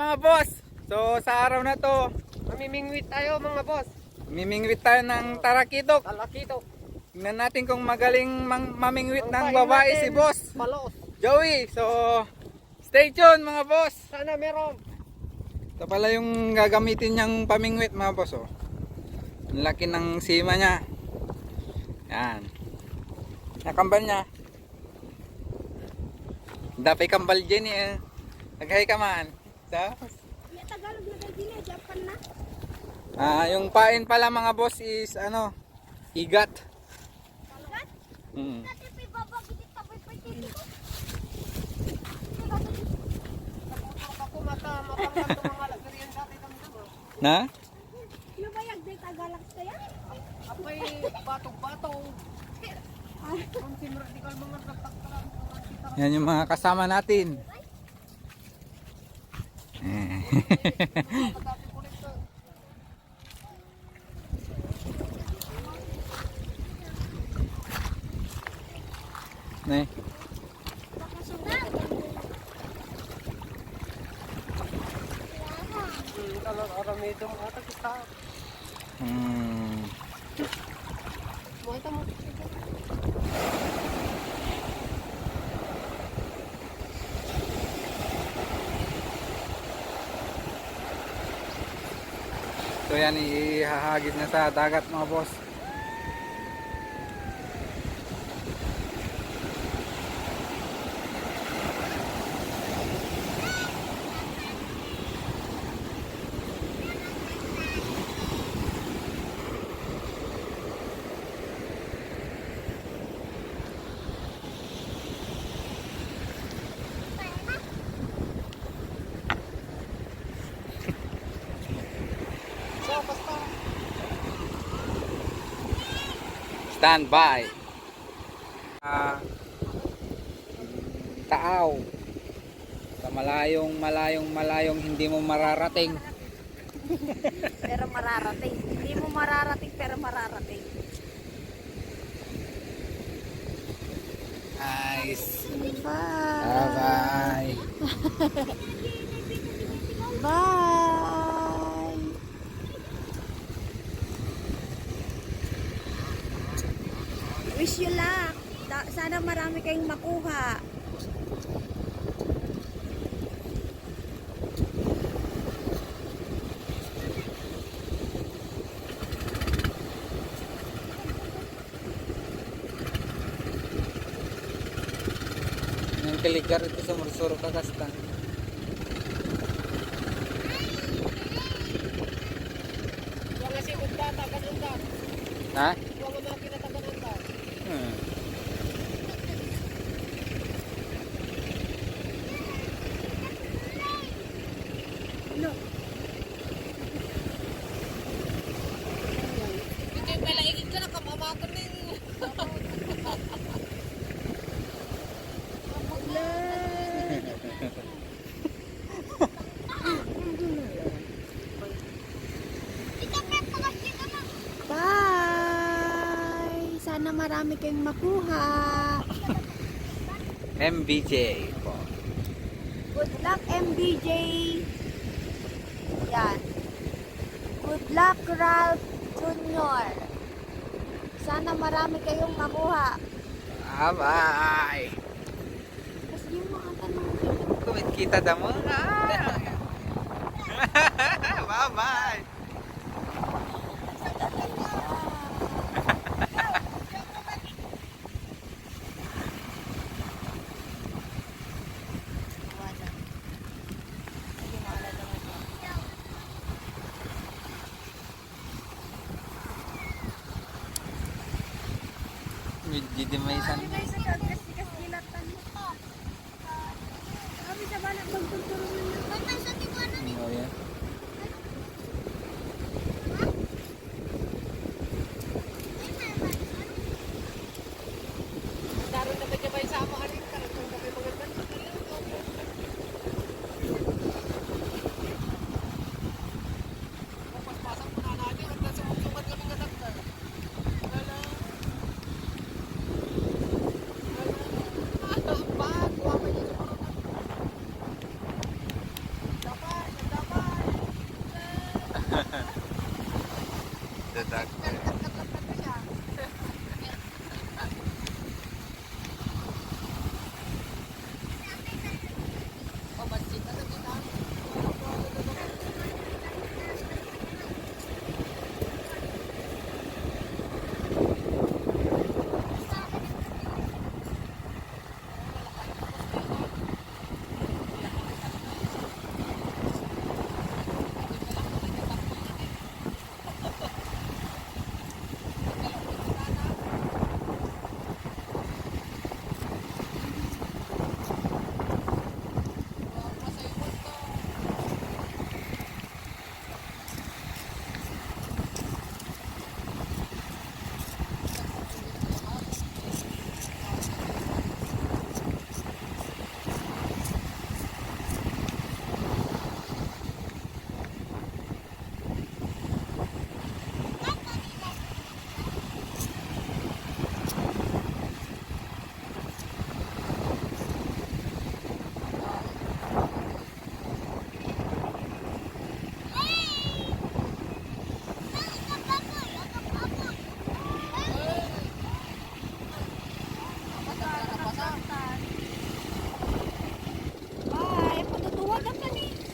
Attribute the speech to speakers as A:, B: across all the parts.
A: mga boss. So sa araw na to,
B: Mamimingwit tayo mga boss.
A: mimingwit tayo ng tarakidok.
B: Talakito.
A: Tingnan natin kung magaling mamingwit
B: Ang
A: ng
B: pain
A: babae
B: natin,
A: si boss
B: Malos.
A: Joey. So stay tuned mga boss.
B: Sana meron.
A: Ito pala yung gagamitin niyang pamingwit mga boss. Oh. Ang laki ng sima niya. Yan. Nakambal niya. Dapat kambal dyan eh. Naghay ka man. So,
C: Tagalog na kayo din, Japan na.
A: yung pain pala mga boss is ano, igat.
C: Tagalog?
A: Mm.
C: Dati pa babagit tapos pa dito.
B: Ako matanggal ng mga lagarian dati kami naman.
A: Na?
C: Lubayag din Tagalog kaya?
B: Apay batong-batong. Ang simra di kal mga nagtaktaran.
A: Yan yung mga kasama natin. Ne.
C: Nakasugat.
B: Kalau aramidong ata kita. Mo ito mo.
A: So yan, ihahagis na sa dagat mga boss.
B: So basta
A: Stand by. Taaw. Sa malayong hindi mo mararating.
C: Pero mararating. Hindi mo mararating pero mararating.
A: Nice.
C: Bye.
A: Bye.
C: Bye. Wish you luck. Sana marami kayong makuha.
A: Yung kiligar ito sa Mursuro Kakastan.
B: yung kasi ugdata kanundan.
A: Ha?
B: Yung mga kinataganundan.
A: Hmm.
C: No.
B: Hindi pala ikit ka na kamamakan din.
C: Bye! Sana marami kayong makuha.
A: MBJ po.
C: Good luck, MBJ. Yan. Good luck, Ralph Jr. Sana marami kayong makuha.
A: Bye.
C: Kasi yung mga tanong.
A: Kumikita na mo. Bye bye. Medyo di may isang. Oh, yeah.
B: Daron na medyo may sama arin ka kung kami mga bansa. Pasang po na natin at nasa sumbat kami nga doktor. Wala.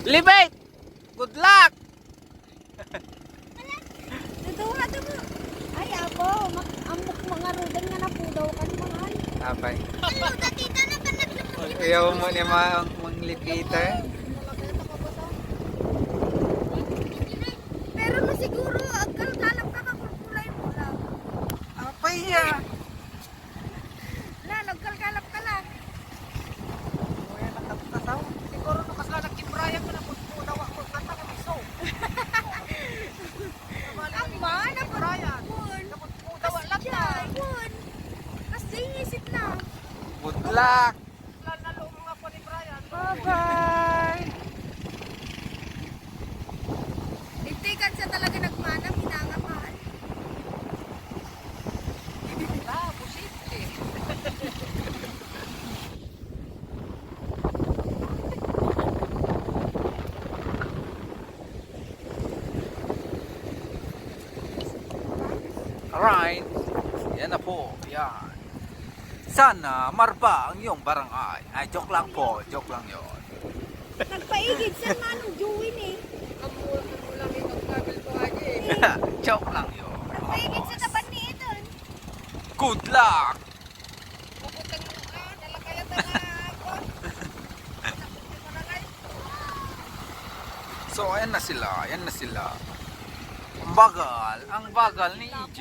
A: Libet! Good luck!
C: Duduha to mo. Ay, ako. Amok mga rudan nga na po daw ka ni mga ano.
A: Abay.
C: Ano, datita na ka na.
A: Ayaw mo niya manglipita.
C: Pero na siguro, agkalkalap ka kakulkulay mo lang.
A: Apay ya.
C: Na, nagkalkalap ka lang.
B: Siguro nung kasalag kay Brian ko na po daw ako kanta ka miso.
C: Ang mana pa.
B: Brian.
C: Kun.
B: Daw lang ta.
C: Kun. Kas dingisit na.
A: Good luck!
B: Lalo mga po ni Brian.
A: Bye-bye!
C: Itikan siya talaga nagmana, pinangamaan.
B: Ah, posible.
A: Alright. Yan na po. Yan. Sana marba ang iyong barangay. Ay, joke lang po. Joke lang yon.
C: Nagpaigid siya manong Juwin eh.
B: Lang yung travel ko lagi.
A: Joke lang yon.
C: Nagpaigid sa taban ni Edon.
A: Good luck!
B: Pupunta mo ka, dala kaya ako.
A: So, ayan na sila. Ayan na sila. Ang bagal ni EJ.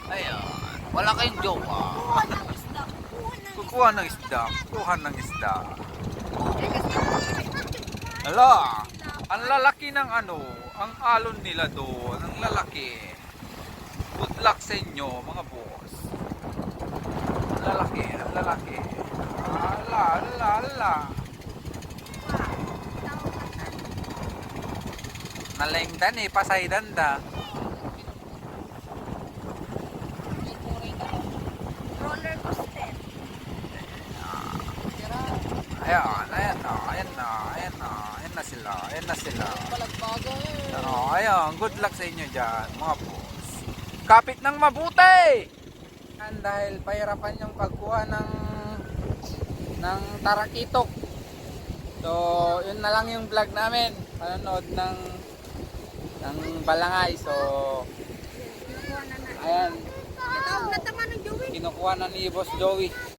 A: Ayan. Wala kayong jowa.
C: Kuha ng isda.
A: Kukuha ng isda. Kukuha ng isda. Hala. Ang lalaki ng ano. Ang alon nila doon. Ang lalaki. Good luck sa inyo, mga boss. Ang lalaki. Ang lalaki. Ala, ala, ala. Nalengdan eh. Pasaydan da.
C: Roller coaster.
A: Ayan, ayan na, ayan na, ayan na, ayan na sila, ayan na sila.
B: Balagbago eh.
A: Ayan, good luck sa inyo dyan, mga boss. Kapit ng mabuti! Yan, dahil pahirapan yung pagkuha ng tarakitok. So, yun na lang yung vlog namin. Panonood ng balangay. So, ayan,
C: Natawag na tama ng Juwin.
A: kinukuha na ni Boss Joey.